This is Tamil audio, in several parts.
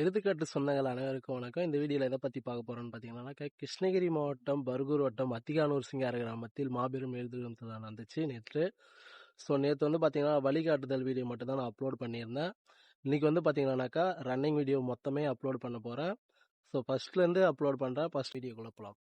எடுத்துக்காட்டு சொந்தங்கள் அனைவருக்கும் வணக்கம். இந்த வீடியோவில் எதை பற்றி பார்க்க போகிறோன்னு பார்த்தீங்கன்னாக்கா, கிருஷ்ணகிரி மாவட்டம் பர்கூர் வட்டம் அத்திகானூர் சிங்கார கிராமத்தில் மாபெரும் எழுதும் திருவிழா நடந்துச்சு நேற்று. நேற்று வந்து பார்த்தீங்கன்னா வழிகாட்டுதல் வீடியோ மட்டும் தான் நான் அப்லோட் பண்ணியிருந்தேன். இன்றைக்கி வந்து பார்த்தீங்கன்னாக்கா ரன்னிங் வீடியோ மொத்தமே அப்லோட் பண்ண போகிறேன். ஃபஸ்ட்லேருந்து அப்லோட் பண்ணுறேன். ஃபஸ்ட் வீடியோக்குள்ளே போகலாம்.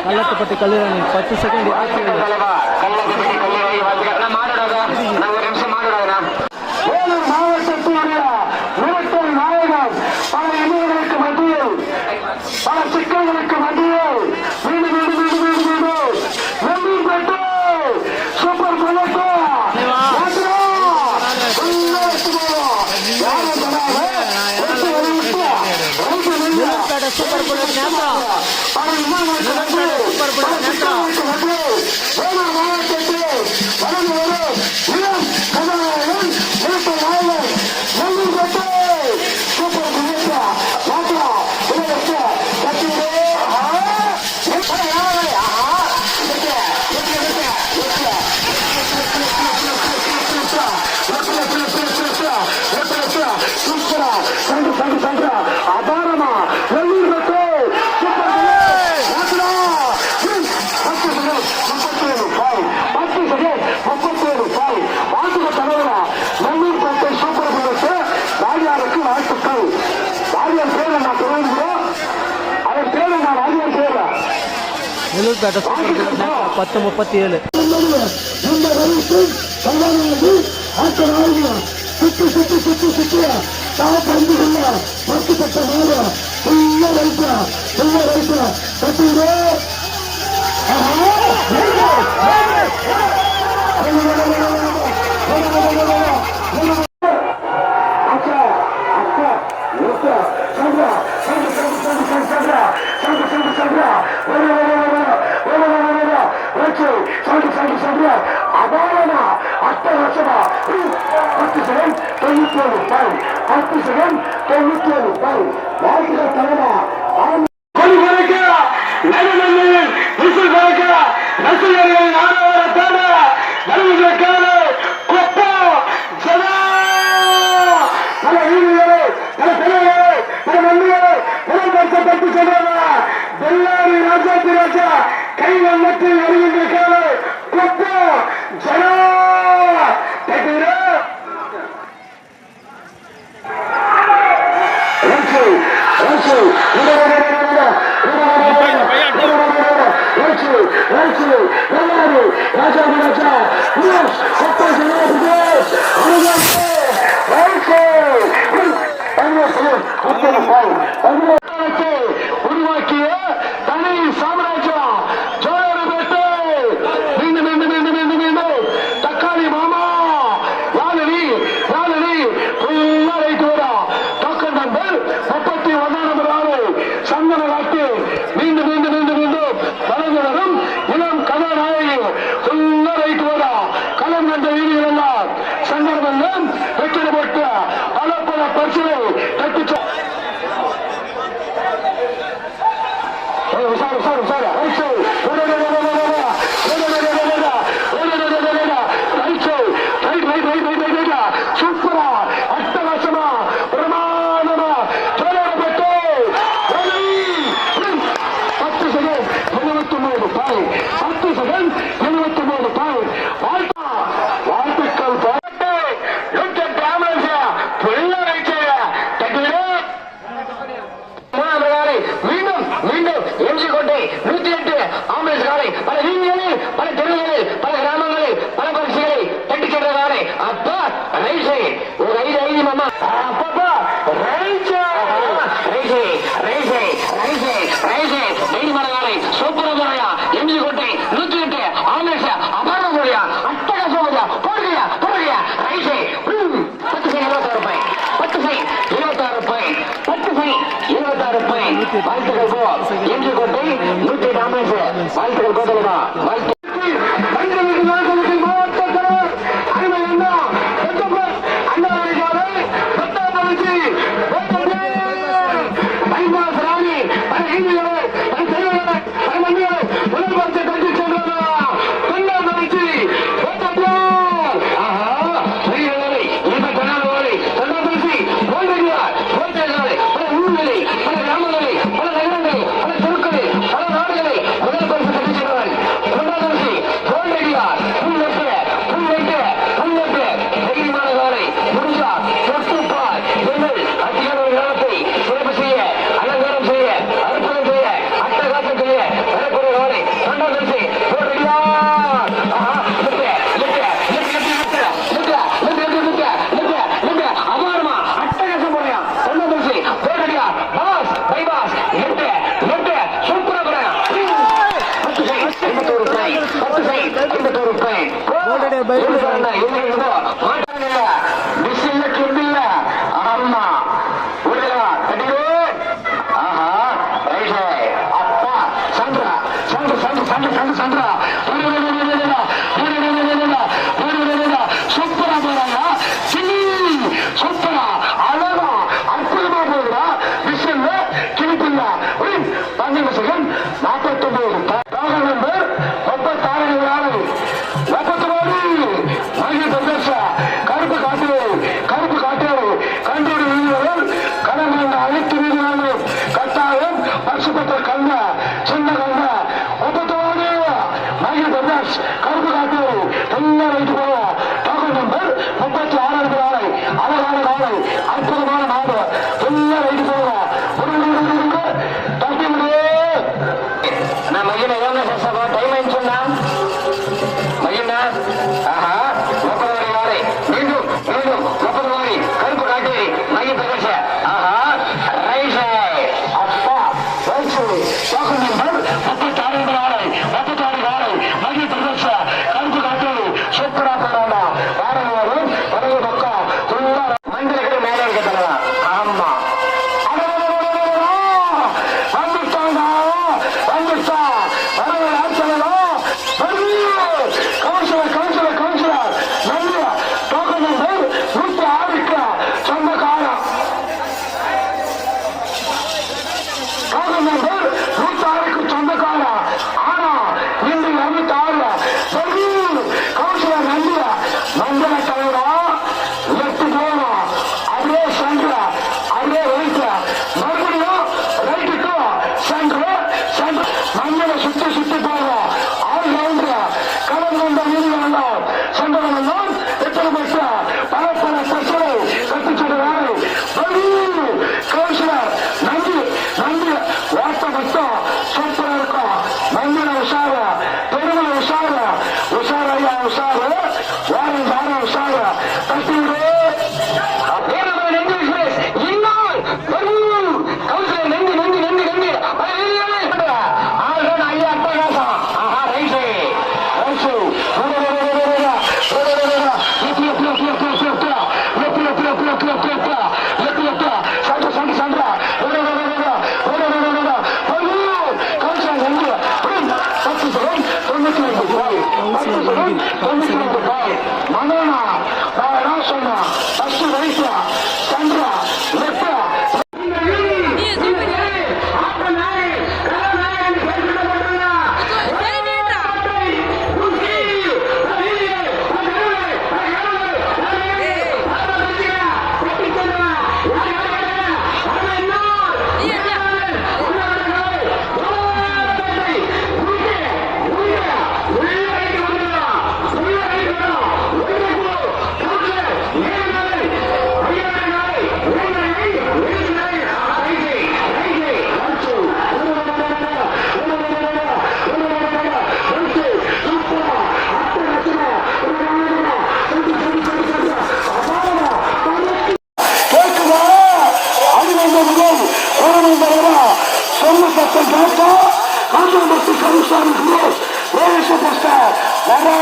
கள்ளத்துப்பட்டி கல்லூரி 10 செகண்ட் மாவட்டத்தினுடைய மிரட்டல் நாயகம் பல இன்னல்களுக்கு மத்தியில் பல சிக்கல்களுக்கு மத்தியில் மீண்டும் மீண்டும் மீண்டும் மீண்டும் மீண்டும் வெள்ளி பெற்று சூப்பர் புல்லட் சூப்பர் புல்லட் நேரம் சூப்பர் புல்லட் நேரம் அபாரமா நெல்லூர்பேட்டை சூப்பர் புல்லட் நேரம் 10:37. சுத்தி சுத்தி சுத்தி சுத்தி பந்துகள்ல பத்துப்பட்ட நேரம் ஃபுல்லா ரைட்டா கட்டிடு அபாரமா அட்ட வருஷமா 10 செகண்ட் 97 பாயிண்ட் 10 செகண்ட் 97 பாயிண்ட் வாழ்க்கை தலைவா ராஜா கை வண்ணத்தில் வருகின்ற காலை கொப்பா ஜனா உருவாக்கிய தனி சாம்ராஜ்யம் தக்காளி மாமா யாழினி டோக்கன் நம்பர் 31 சந்தன காட்டு மீண்டும் மீண்டும் மீண்டும் மீண்டும் வழங்குவதும் இளம் கதாநாயகி ரைட் வரா களம் கண்ட வீதிகள் எல்லாம் சந்தர்ப்பம் வெற்றிடப்பட்ட பல பல பரிசுகளை தட்டி சார் வாழ்த்துக்கள் போ எங்கே கோட்டை நூற்றி ராமேஷ் வாழ்த்துக்கள் கோட்டலமா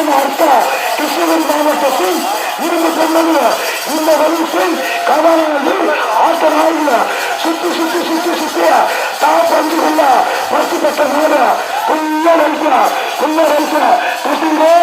வாழ்த்து கிருஷ்ணகிரி மாவட்டத்தில் இருந்து கொண்டது இந்த வரிசை கதாநாயகி ஆட்ட நாயகில் சுத்தி சுத்தி சுத்தி சுத்திய டாப் 5 பரிசு பெற்ற வீர குள்ள ரைச கிருஷ்ணகிரி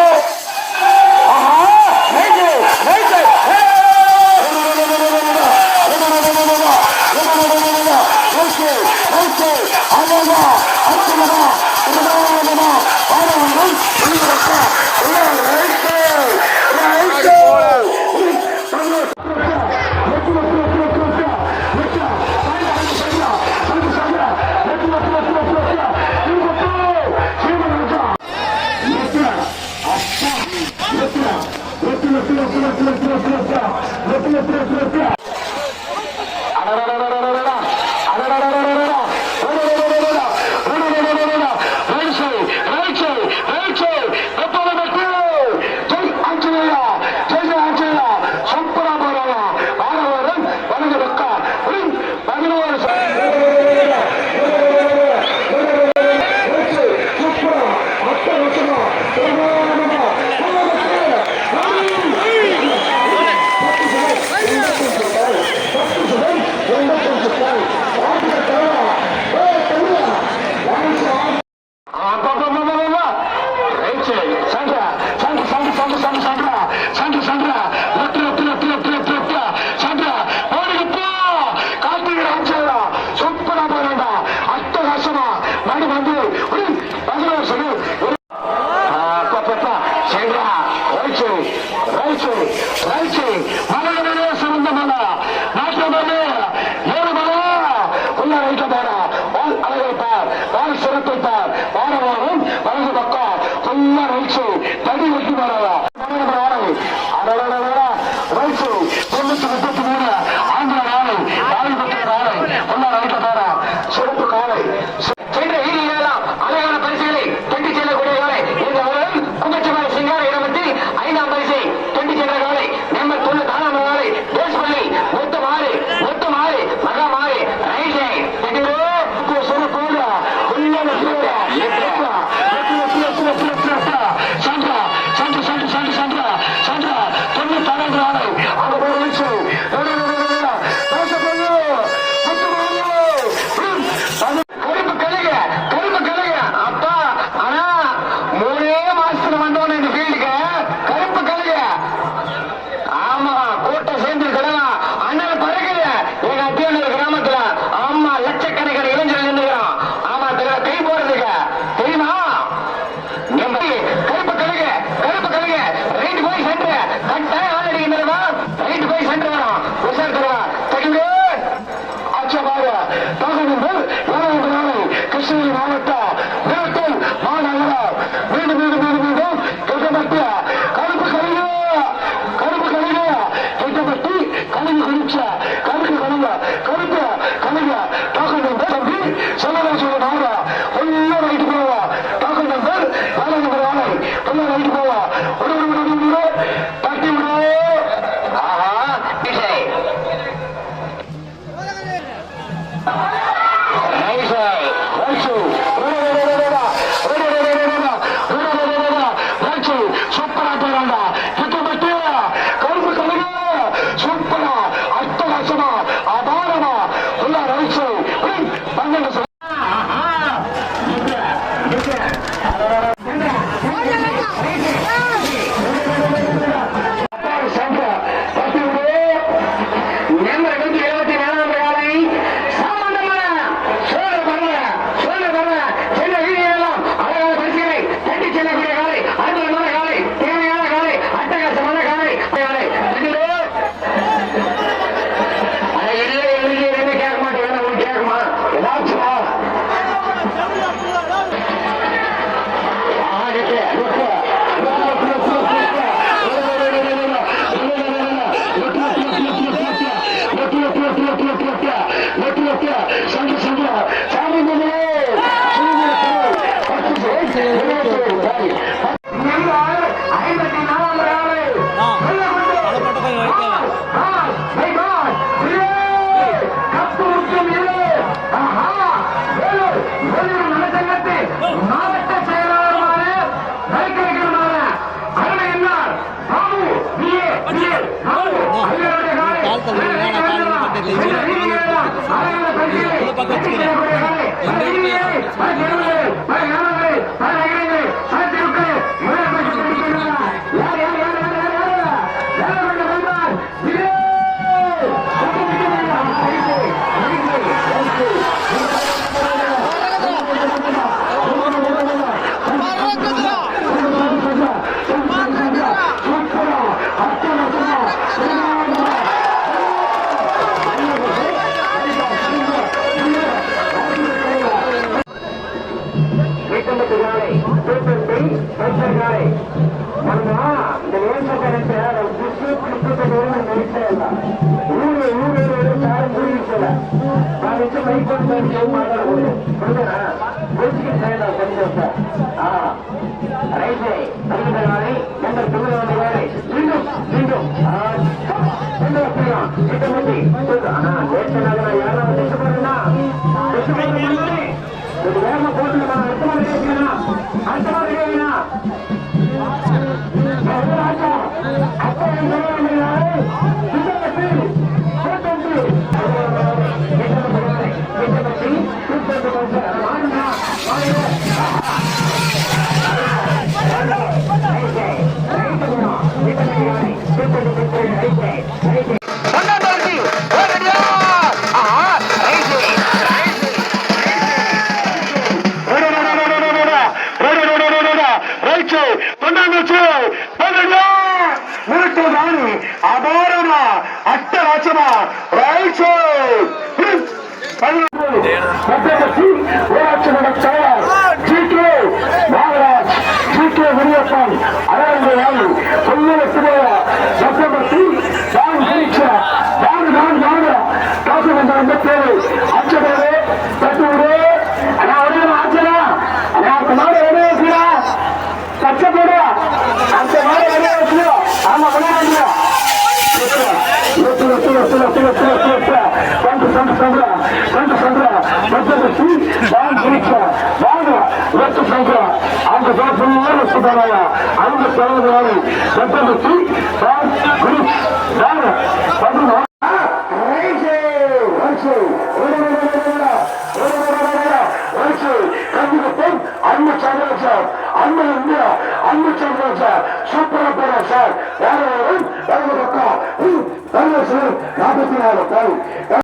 அபாரமா அட்டராட்சமா ஊராட்சி மன்ற தலைவர் ஜி.கே. நாகராஜ், ஜி.கே. முனியப்பன் அவர்கள் சட்டமத்தி காசு வந்த பேரு அச்சபோது தட்டுவிடு ஆச்சரா நாடு வெளியே வைக்கிறா பச்சை போடு அந்த நாடு வெளியே வைக்கிறோம் ஆமா விளையாடுறோம் சூப்பரா போறோம் சார். 44